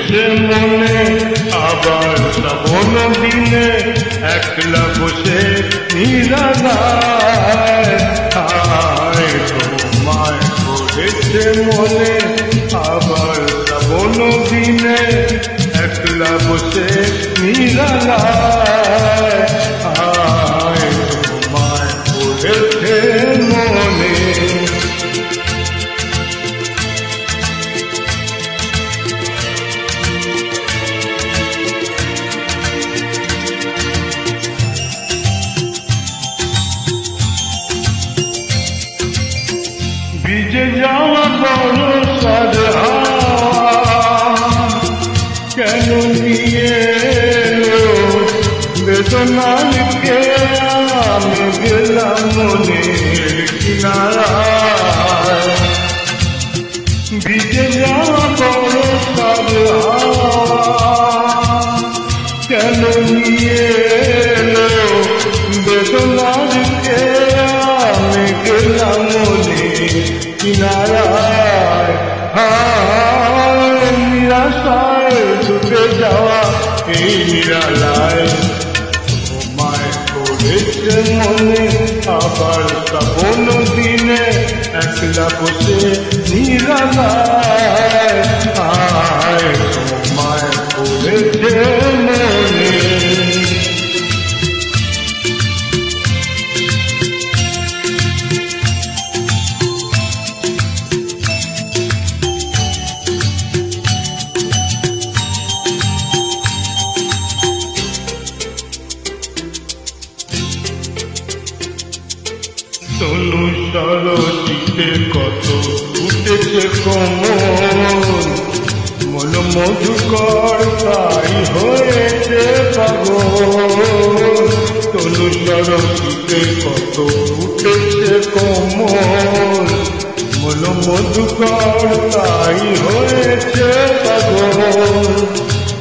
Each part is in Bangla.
পড়েছে মনে আবার শ্রাবণ দিনে একলা বসে নিরালায় তোমায় পড়েছে মনে আবার শ্রাবণ দিনে একলা বসে নিরালায় তোমায় পড়েছে মনে ভিজে যাওয়া বরসার কেন নিয়ে এলো বেদনা লিখে আমি গেলাম মনের কিনারায় ভিজে যাওয়া বরসার কেন নিয়ে এলো বেদনা লিখে আমি গেলাম মনের কিনারায় নিরাশায় ডুবে যাওয়া এই নিরালায় তোমায় পড়েছে মনে আবার শ্রাবণ দিনে একলা বসে নিরালায় তোমায় পড়েছে মনে তনু সরসিতে কত উঠেছে কমল মন মধুকর তাই হয়েছে পাগল তনু সরসিতে কত উঠেছে কমল মন মধুকর তাই হয়েছে পাগল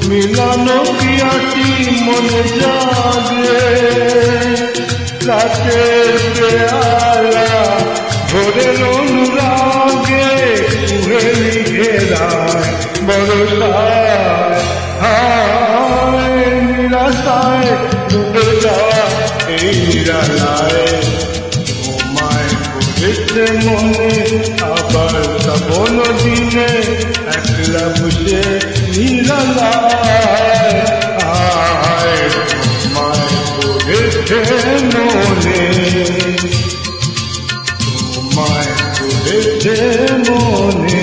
মিলন পিয়াসী মনে জাগে রাতের পেয়ালা ভোরের অনুরাগে কুহেলি ঘেরায় বরসায় নিরাশায় ডুবে যাওয়া এই নিরালায় তোমায় পড়েছে মনে আবার শ্রাবণ দিনে একলা বসে নিরালায় তোমায় পড়েছে মনে তোমায় পড়েছে মনে